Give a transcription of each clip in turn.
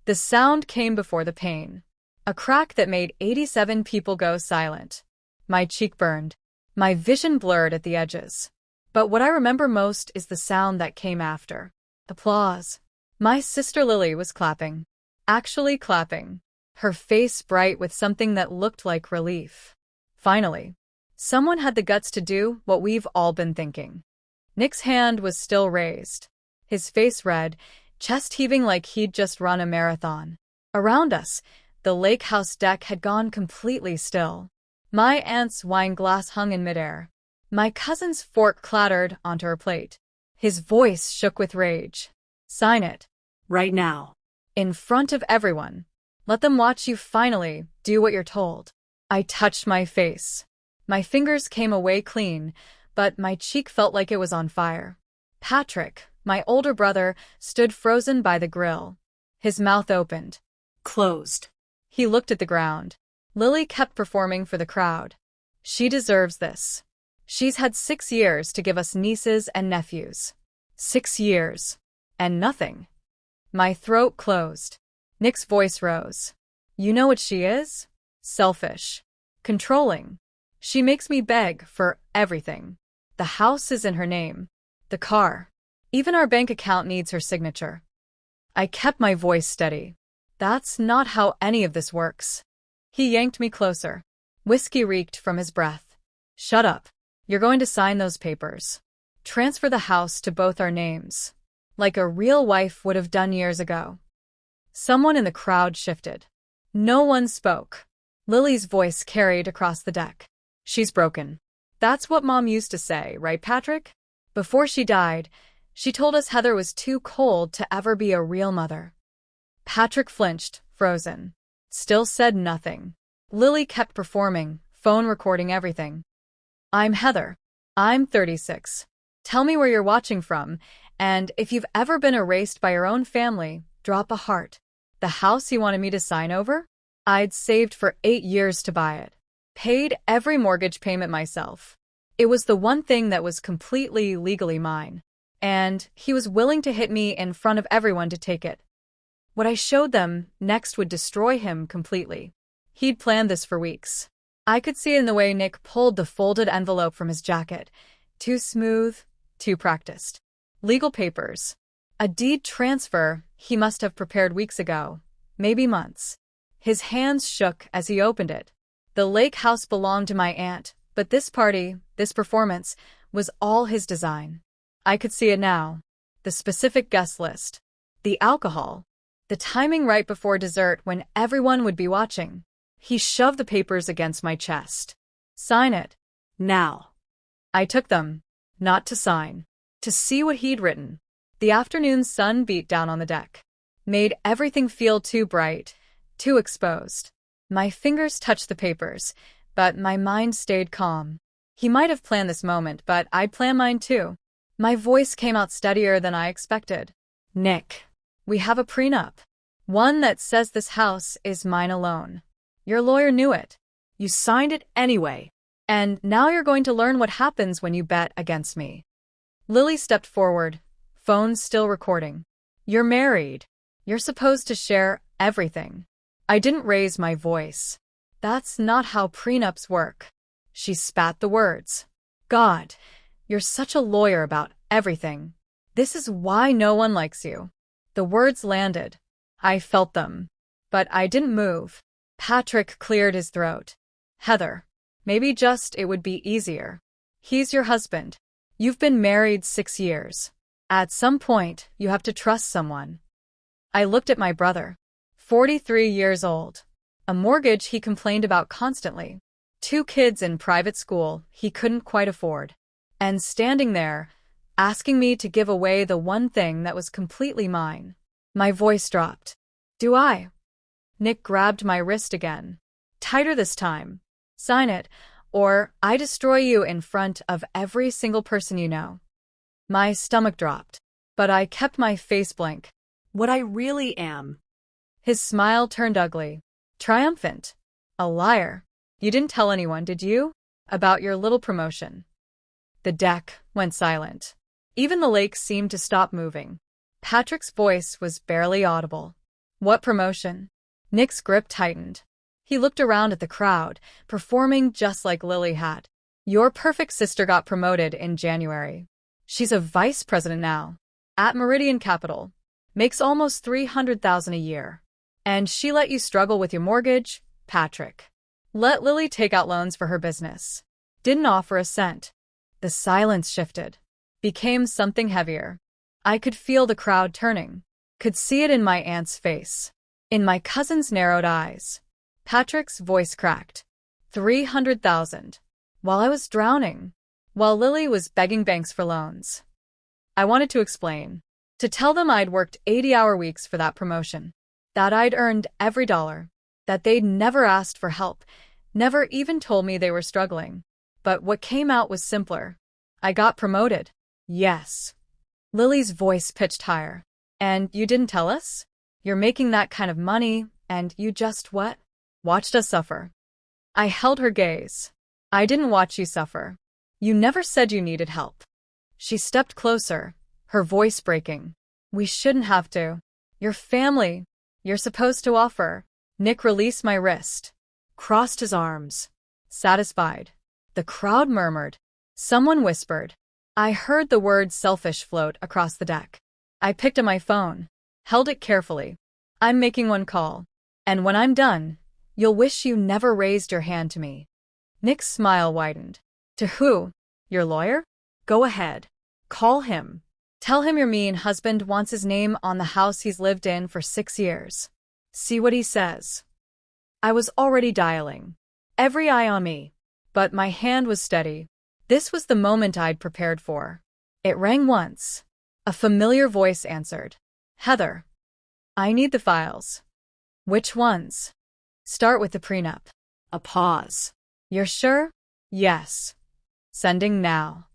The sound came before the pain. A crack that made 87 people go silent. My cheek burned. My vision blurred at the edges. But what I remember most is the sound that came after. Applause. My sister Lily was clapping. Actually clapping. Her face bright with something that looked like relief. Finally. Someone had the guts to do what we've all been thinking. Nick's hand was still raised. His face red, chest heaving like he'd just run a marathon. Around us, the lake house deck had gone completely still. My aunt's wine glass hung in midair. My cousin's fork clattered onto her plate. His voice shook with rage. Sign it. Right now. In front of everyone. Let them watch you finally do what you're told. I touched my face. My fingers came away clean, but my cheek felt like it was on fire. Patrick, my older brother, stood frozen by the grill. His mouth opened. Closed. He looked at the ground. Lily kept performing for the crowd. She deserves this. She's had 6 years to give us nieces and nephews. 6 years. And nothing. My throat closed. Nick's voice rose. You know what she is? Selfish. Controlling. She makes me beg for everything. The house is in her name. The car. Even our bank account needs her signature. I kept my voice steady. That's not how any of this works. He yanked me closer. Whiskey reeked from his breath. Shut up. You're going to sign those papers. Transfer the house to both our names. Like a real wife would have done years ago. Someone in the crowd shifted. No one spoke. Lily's voice carried across the deck. She's broken. That's what Mom used to say, right, Patrick? Before she died, she told us Heather was too cold to ever be a real mother. Patrick flinched, frozen. Still said nothing. Lily kept performing, phone recording everything. I'm Heather. I'm 36. Tell me where you're watching from, and if you've ever been erased by your own family, drop a heart. The house you wanted me to sign over? I'd saved for 8 years to buy it. Paid every mortgage payment myself. It was the one thing that was completely legally mine. And he was willing to hit me in front of everyone to take it. What I showed them next would destroy him completely. He'd planned this for weeks. I could see it in the way Nick pulled the folded envelope from his jacket. Too smooth, too practiced. Legal papers. A deed transfer he must have prepared weeks ago, maybe months. His hands shook as he opened it. The lake house belonged to my aunt, but this party, this performance, was all his design. I could see it now. The specific guest list. The alcohol. The timing right before dessert when everyone would be watching. He shoved the papers against my chest. Sign it. Now. I took them. Not to sign. To see what he'd written. The afternoon sun beat down on the deck. Made everything feel too bright, too exposed. My fingers touched the papers, but my mind stayed calm. He might have planned this moment, but I'd planned mine too. My voice came out steadier than I expected. Nick, we have a prenup. One that says this house is mine alone. Your lawyer knew it. You signed it anyway. And now you're going to learn what happens when you bet against me. Lily stepped forward, phone still recording. You're married. You're supposed to share everything. I didn't raise my voice. That's not how prenups work. She spat the words. God, you're such a lawyer about everything. This is why no one likes you. The words landed. I felt them. But I didn't move. Patrick cleared his throat. Heather, maybe just it would be easier. He's your husband. You've been married 6 years. At some point, you have to trust someone. I looked at my brother. 43 years old. A mortgage he complained about constantly. 2 kids in private school he couldn't quite afford. And standing there, asking me to give away the one thing that was completely mine. My voice dropped. Do I? Nick grabbed my wrist again. Tighter this time. Sign it, or I destroy you in front of every single person you know. My stomach dropped, but I kept my face blank. What I really am. His smile turned ugly. Triumphant. A liar. You didn't tell anyone, did you? About your little promotion. The deck went silent. Even the lake seemed to stop moving. Patrick's voice was barely audible. What promotion? Nick's grip tightened. He looked around at the crowd, performing just like Lily had. Your perfect sister got promoted in January. She's a vice president now. At Meridian Capital. Makes almost $300,000 a year. And she let you struggle with your mortgage, Patrick. Let Lily take out loans for her business. Didn't offer a cent. The silence shifted. Became something heavier. I could feel the crowd turning. Could see it in my aunt's face. In my cousin's narrowed eyes. Patrick's voice cracked. 300,000. While I was drowning. While Lily was begging banks for loans. I wanted to explain. To tell them I'd worked 80-hour weeks for that promotion. That I'd earned every dollar. That they'd never asked for help. Never even told me they were struggling. But what came out was simpler. I got promoted. Yes. Lily's voice pitched higher. And you didn't tell us? You're making that kind of money, and you just what? Watched us suffer. I held her gaze. I didn't watch you suffer. You never said you needed help. She stepped closer, her voice breaking. We shouldn't have to. Your family. You're supposed to offer. Nick released my wrist. Crossed his arms. Satisfied. The crowd murmured. Someone whispered. I heard the word selfish float across the deck. I picked up my phone. Held it carefully. I'm making one call. And when I'm done, you'll wish you never raised your hand to me. Nick's smile widened. To who? Your lawyer? Go ahead. Call him. Tell him your mean husband wants his name on the house he's lived in for 6 years. See what he says. I was already dialing. Every eye on me. But my hand was steady. This was the moment I'd prepared for. It rang once. A familiar voice answered. Heather. I need the files. Which ones? Start with the prenup. A pause. You're sure? Yes. Sending now.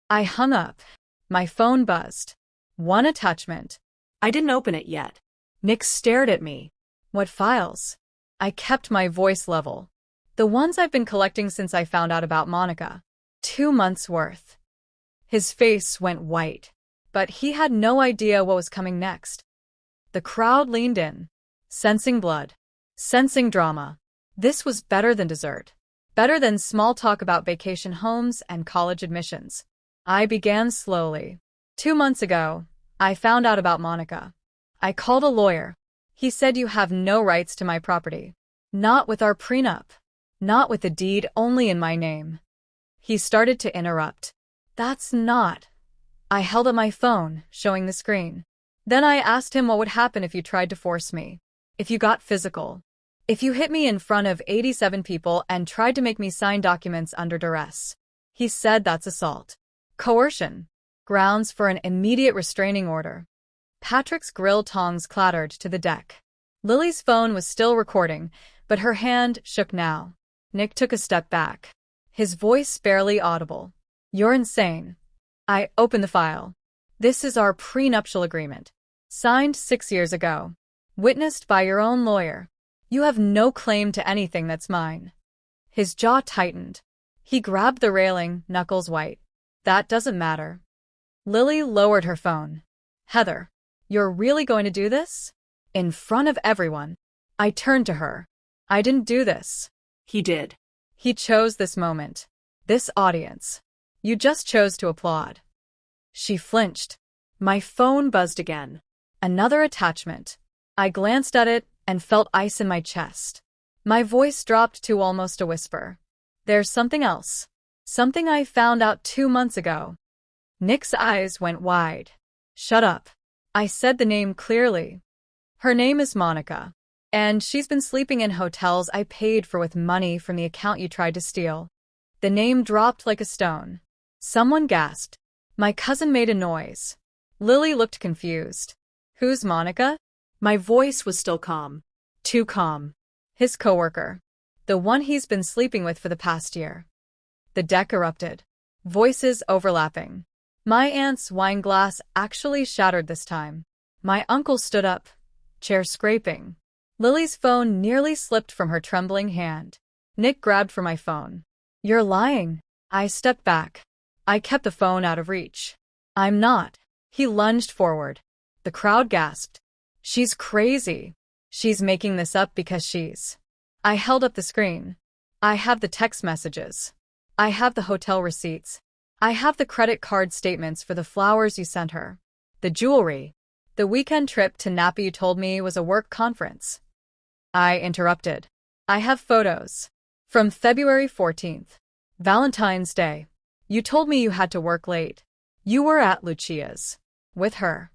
I hung up. My phone buzzed. One attachment. I didn't open it yet. Nick stared at me. What files? I kept my voice level. The ones I've been collecting since I found out about Monica. 2 months' worth. His face went white. But he had no idea what was coming next. The crowd leaned in. Sensing blood. Sensing drama. This was better than dessert. Better than small talk about vacation homes and college admissions. I began slowly. 2 months ago, I found out about Monica. I called a lawyer. He said you have no rights to my property. Not with our prenup. Not with the deed only in my name. He started to interrupt. That's not. I held up my phone, showing the screen. Then I asked him what would happen if you tried to force me. If you got physical. If you hit me in front of 87 people and tried to make me sign documents under duress. He said that's assault. Coercion. Grounds for an immediate restraining order. Patrick's grill tongs clattered to the deck. Lily's phone was still recording, but her hand shook now. Nick took a step back. His voice barely audible. You're insane. I opened the file. This is our prenuptial agreement. Signed 6 years ago. Witnessed by your own lawyer. You have no claim to anything that's mine. His jaw tightened. He grabbed the railing, knuckles white. That doesn't matter. Lily lowered her phone. Heather, you're really going to do this? In front of everyone. I turned to her. I didn't do this. He did. He chose this moment. This audience. You just chose to applaud. She flinched. My phone buzzed again. Another attachment. I glanced at it and felt ice in my chest. My voice dropped to almost a whisper. There's something else. Something I found out 2 months ago. Nick's eyes went wide. Shut up. I said the name clearly. Her name is Monica. And she's been sleeping in hotels I paid for with money from the account you tried to steal. The name dropped like a stone. Someone gasped. My cousin made a noise. Lily looked confused. Who's Monica? My voice was still calm. Too calm. His coworker. The one he's been sleeping with for the past year. The deck erupted. Voices overlapping. My aunt's wine glass actually shattered this time. My uncle stood up. Chair scraping. Lily's phone nearly slipped from her trembling hand. Nick grabbed for my phone. You're lying. I stepped back. I kept the phone out of reach. I'm not. He lunged forward. The crowd gasped. She's crazy. She's making this up because she's. I held up the screen. I have the text messages. I have the hotel receipts. I have the credit card statements for the flowers you sent her. The jewelry. The weekend trip to Napa you told me was a work conference. I interrupted. I have photos. From February 14th. Valentine's Day. You told me you had to work late. You were at Lucia's. With her.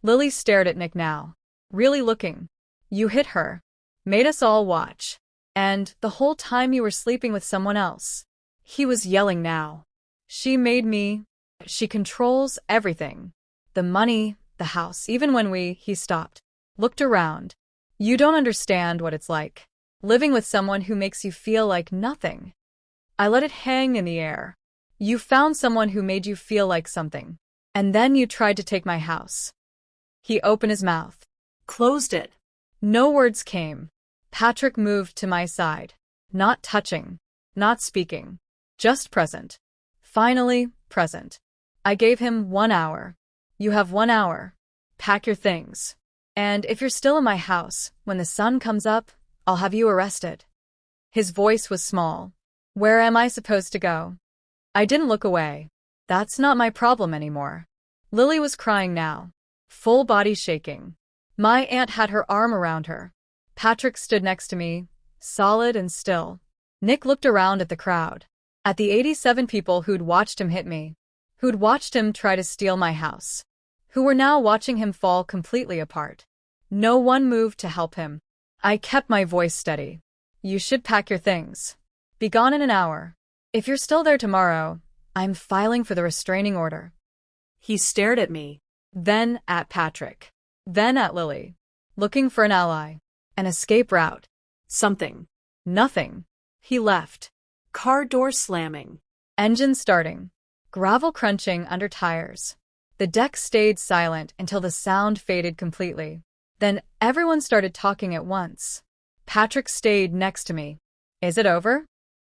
Lily stared at Nick now. Really looking. You hit her. Made us all watch. And the whole time you were sleeping with someone else. He was yelling now. She made me. She controls everything. The money, the house, even when he stopped. Looked around. You don't understand what it's like. Living with someone who makes you feel like nothing. I let it hang in the air. You found someone who made you feel like something. And then you tried to take my house. He opened his mouth. Closed it. No words came. Patrick moved to my side. Not touching. Not speaking. Just present. Finally, present. I gave him 1 hour. You have 1 hour. Pack your things. And if you're still in my house, when the sun comes up, I'll have you arrested. His voice was small. Where am I supposed to go? I didn't look away. That's not my problem anymore. Lily was crying now. Full body shaking. My aunt had her arm around her. Patrick stood next to me, solid and still. Nick looked around at the crowd. At the 87 people who'd watched him hit me. Who'd watched him try to steal my house. Who were now watching him fall completely apart. No one moved to help him. I kept my voice steady. You should pack your things. Be gone in an hour. If you're still there tomorrow, I'm filing for the restraining order. He stared at me. Then at Patrick. Then at Lily. Looking for an ally. An escape route. Something. Nothing. He left. Car door slamming. Engine starting. Gravel crunching under tires. The deck stayed silent until the sound faded completely. Then everyone started talking at once. Patrick stayed next to me. Is it over?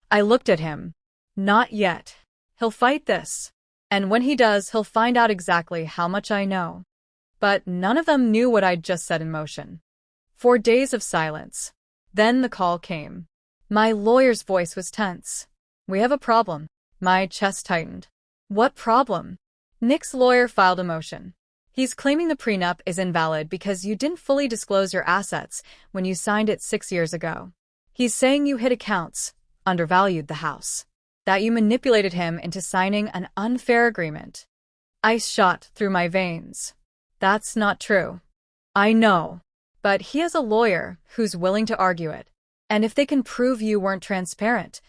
I looked at him. Not yet. He'll fight this. And when he does, he'll find out exactly how much I know. But none of them knew what I'd just set in motion. 4 days of silence. Then the call came. My lawyer's voice was tense. We have a problem. My chest tightened. What problem? Nick's lawyer filed a motion. He's claiming the prenup is invalid because you didn't fully disclose your assets when you signed it 6 years ago. He's saying you hid accounts, undervalued the house, that you manipulated him into signing an unfair agreement. Ice shot through my veins. That's not true. I know. But he has a lawyer who's willing to argue it. And if they can prove you weren't transparent,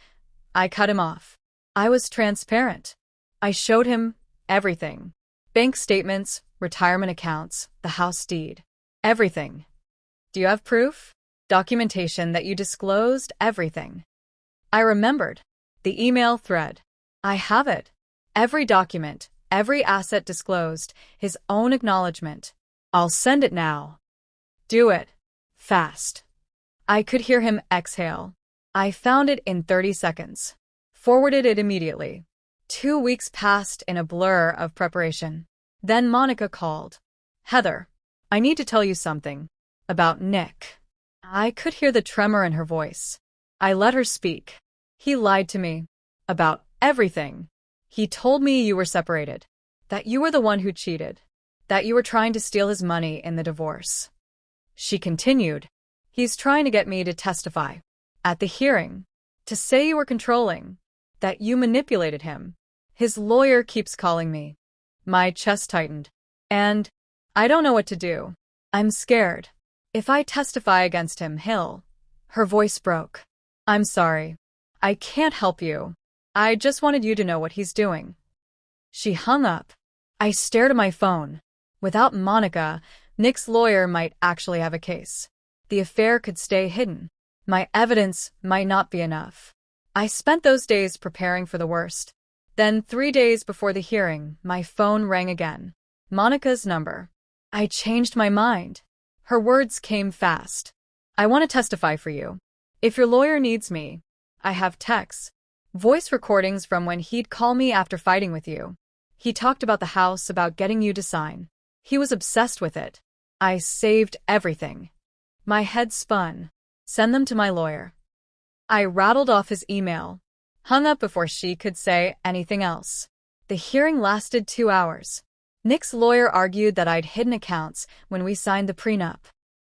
I cut him off. I was transparent. I showed him everything. Bank statements, retirement accounts, the house deed. Everything. Do you have proof? Documentation that you disclosed everything. I remembered. The email thread. I have it. Every document, every asset disclosed, his own acknowledgement. I'll send it now. Do it. Fast. I could hear him exhale. I found it in 30 seconds. Forwarded it immediately. 2 weeks passed in a blur of preparation. Then Monica called. Heather, I need to tell you something. About Nick. I could hear the tremor in her voice. I let her speak. He lied to me. About everything. He told me you were separated. That you were the one who cheated. That you were trying to steal his money in the divorce. She continued. He's trying to get me to testify. At the hearing. To say you were controlling. That you manipulated him. His lawyer keeps calling me. My chest tightened. And I don't know what to do. I'm scared. If I testify against him, he'll. Her voice broke. I'm sorry. I can't help you. I just wanted you to know what he's doing. She hung up. I stared at my phone. Without Monica, Nick's lawyer might actually have a case. The affair could stay hidden. My evidence might not be enough. I spent those days preparing for the worst. Then 3 days before the hearing, my phone rang again. Monica's number. I changed my mind. Her words came fast. I want to testify for you. If your lawyer needs me, I have texts, voice recordings from when he'd call me after fighting with you. He talked about the house, about getting you to sign. He was obsessed with it. I saved everything. My head spun. Send them to my lawyer. I rattled off his email, hung up before she could say anything else. The hearing lasted 2 hours. Nick's lawyer argued that I'd hidden accounts when we signed the prenup,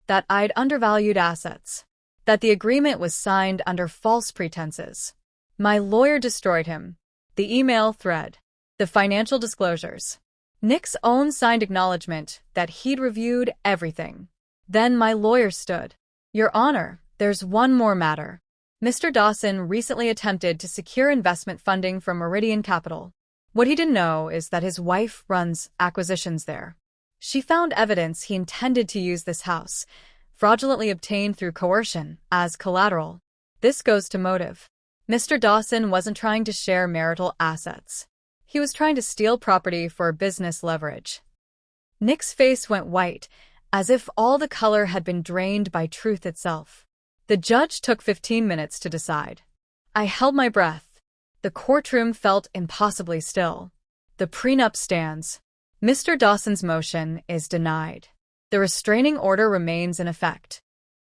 that I'd undervalued assets, that the agreement was signed under false pretenses. My lawyer destroyed him. The email thread, the financial disclosures, Nick's own signed acknowledgement that he'd reviewed everything. Then my lawyer stood. Your Honor, there's one more matter. Mr. Dawson recently attempted to secure investment funding from Meridian Capital. What he didn't know is that his wife runs acquisitions there. She found evidence he intended to use this house, fraudulently obtained through coercion, as collateral. This goes to motive. Mr. Dawson wasn't trying to share marital assets. He was trying to steal property for business leverage. Nick's face went white, as if all the color had been drained by truth itself. The judge took 15 minutes to decide. I held my breath. The courtroom felt impossibly still. The prenup stands. Mr. Dawson's motion is denied. The restraining order remains in effect.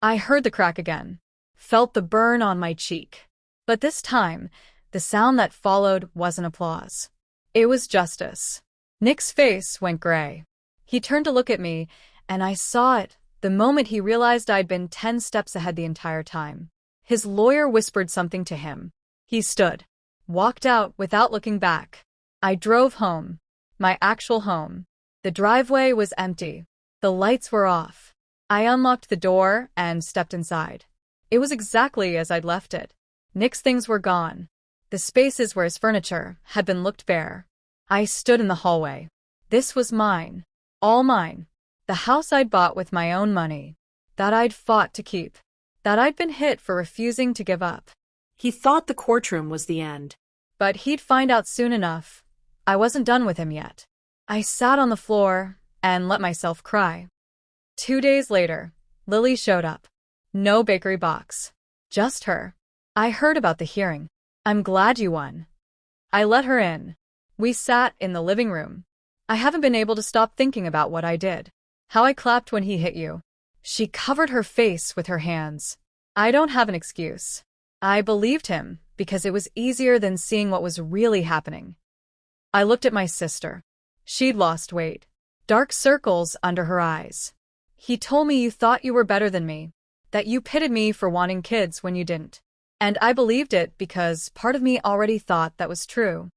I heard the crack again, felt the burn on my cheek. But this time, the sound that followed wasn't applause. It was justice. Nick's face went gray. He turned to look at me, and I saw it the moment he realized I'd been 10 steps ahead the entire time. His lawyer whispered something to him. He stood, walked out without looking back. I drove home. My actual home. The driveway was empty. The lights were off. I unlocked the door and stepped inside. It was exactly as I'd left it. Nick's things were gone. The spaces where his furniture had been looked bare. I stood in the hallway. This was mine. All mine. The house I'd bought with my own money. That I'd fought to keep. That I'd been hit for refusing to give up. He thought the courtroom was the end. But he'd find out soon enough. I wasn't done with him yet. I sat on the floor and let myself cry. 2 days later, Lily showed up. No bakery box. Just her. I heard about the hearing. I'm glad you won. I let her in. We sat in the living room. I haven't been able to stop thinking about what I did. How I clapped when he hit you. She covered her face with her hands. I don't have an excuse. I believed him because it was easier than seeing what was really happening. I looked at my sister. She'd lost weight. Dark circles under her eyes. He told me you thought you were better than me, that you pitted me for wanting kids when you didn't. And I believed it because part of me already thought that was true.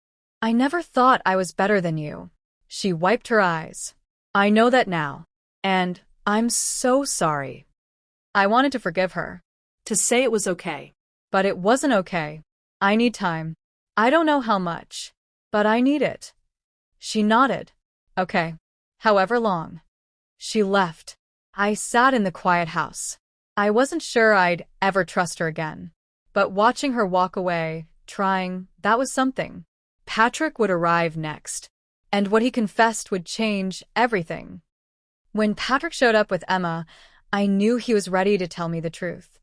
I never thought I was better than you. She wiped her eyes. I know that now. And I'm so sorry. I wanted to forgive her. To say it was okay. But it wasn't okay. I need time. I don't know how much. But I need it. She nodded. Okay. However long. She left. I sat in the quiet house. I wasn't sure I'd ever trust her again. But watching her walk away, trying, that was something. Patrick would arrive next. And what he confessed would change everything. When Patrick showed up with Emma, I knew he was ready to tell me the truth.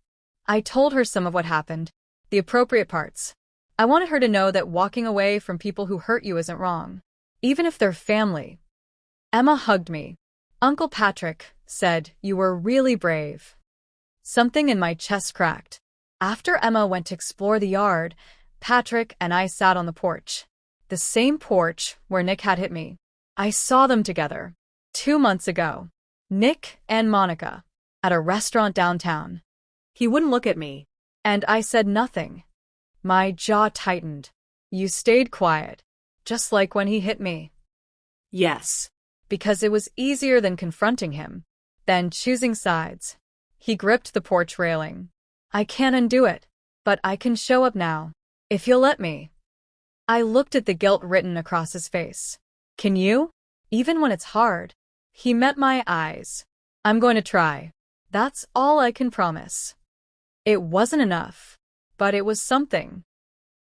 I told her some of what happened, the appropriate parts. I wanted her to know that walking away from people who hurt you isn't wrong, even if they're family. Emma hugged me. Uncle Patrick said, "You were really brave." Something in my chest cracked. After Emma went to explore the yard, Patrick and I sat on the porch. The same porch where Nick had hit me. I saw them together. 2 months ago. Nick and Monica. At a restaurant downtown. He wouldn't look at me. And I said nothing. My jaw tightened. You stayed quiet. Just like when he hit me. Yes. Because it was easier than confronting him. Than choosing sides. He gripped the porch railing. I can't undo it. But I can show up now. If you'll let me. I looked at the guilt written across his face. Can you? Even when it's hard. He met my eyes. I'm going to try. That's all I can promise. It wasn't enough. But it was something.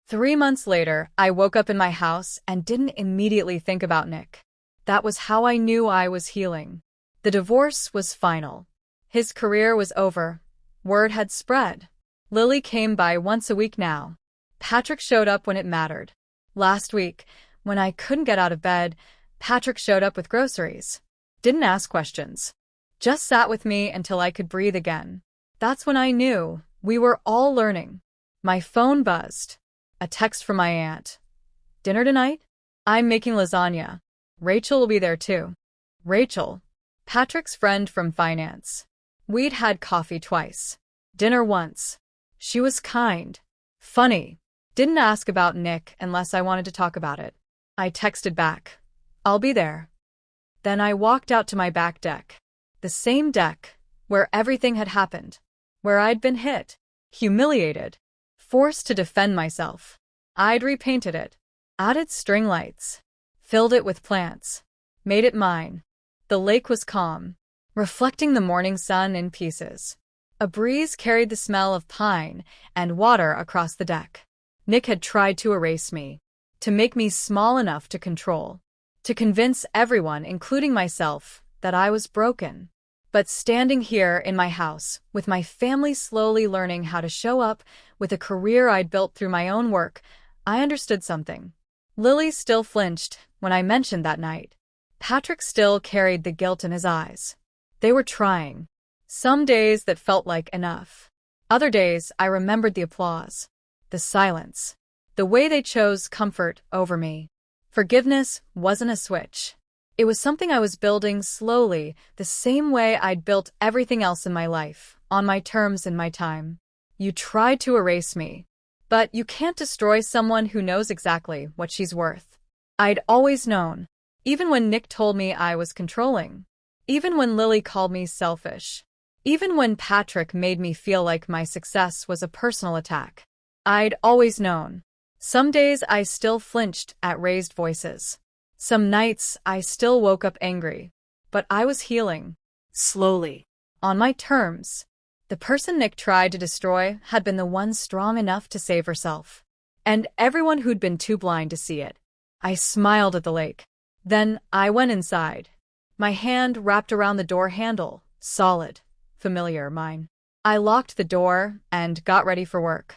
3 months later, I woke up in my house and didn't immediately think about Nick. That was how I knew I was healing. The divorce was final. His career was over. Word had spread. Lily came by once a week now. Patrick showed up when it mattered. Last week, when I couldn't get out of bed, Patrick showed up with groceries. Didn't ask questions. Just sat with me until I could breathe again. That's when I knew we were all learning. My phone buzzed. A text from my aunt. Dinner tonight? I'm making lasagna. Rachel will be there too. Rachel, Patrick's friend from finance. We'd had coffee twice. Dinner once. She was kind. Funny. Didn't ask about Nick unless I wanted to talk about it. I texted back. I'll be there. Then I walked out to my back deck. The same deck where everything had happened. Where I'd been hit. Humiliated. Forced to defend myself. I'd repainted it. Added string lights. Filled it with plants. Made it mine. The lake was calm, reflecting the morning sun in pieces. A breeze carried the smell of pine and water across the deck. Nick had tried to erase me, to make me small enough to control, to convince everyone, including myself, that I was broken. But standing here in my house, with my family slowly learning how to show up, with a career I'd built through my own work, I understood something. Lily still flinched when I mentioned that night. Patrick still carried the guilt in his eyes. They were trying. Some days that felt like enough. Other days I remembered the applause, the silence, the way they chose comfort over me. Forgiveness wasn't a switch. It was something I was building slowly, the same way I'd built everything else in my life, on my terms and my time. You tried to erase me, but you can't destroy someone who knows exactly what she's worth. I'd always known. Even when Nick told me I was controlling. Even when Lily called me selfish. Even when Patrick made me feel like my success was a personal attack. I'd always known. Some days I still flinched at raised voices. Some nights I still woke up angry. But I was healing. Slowly. On my terms. The person Nick tried to destroy had been the one strong enough to save herself. And everyone who'd been too blind to see it. I smiled at the lake. Then I went inside. My hand wrapped around the door handle, solid, familiar, mine. I locked the door and got ready for work.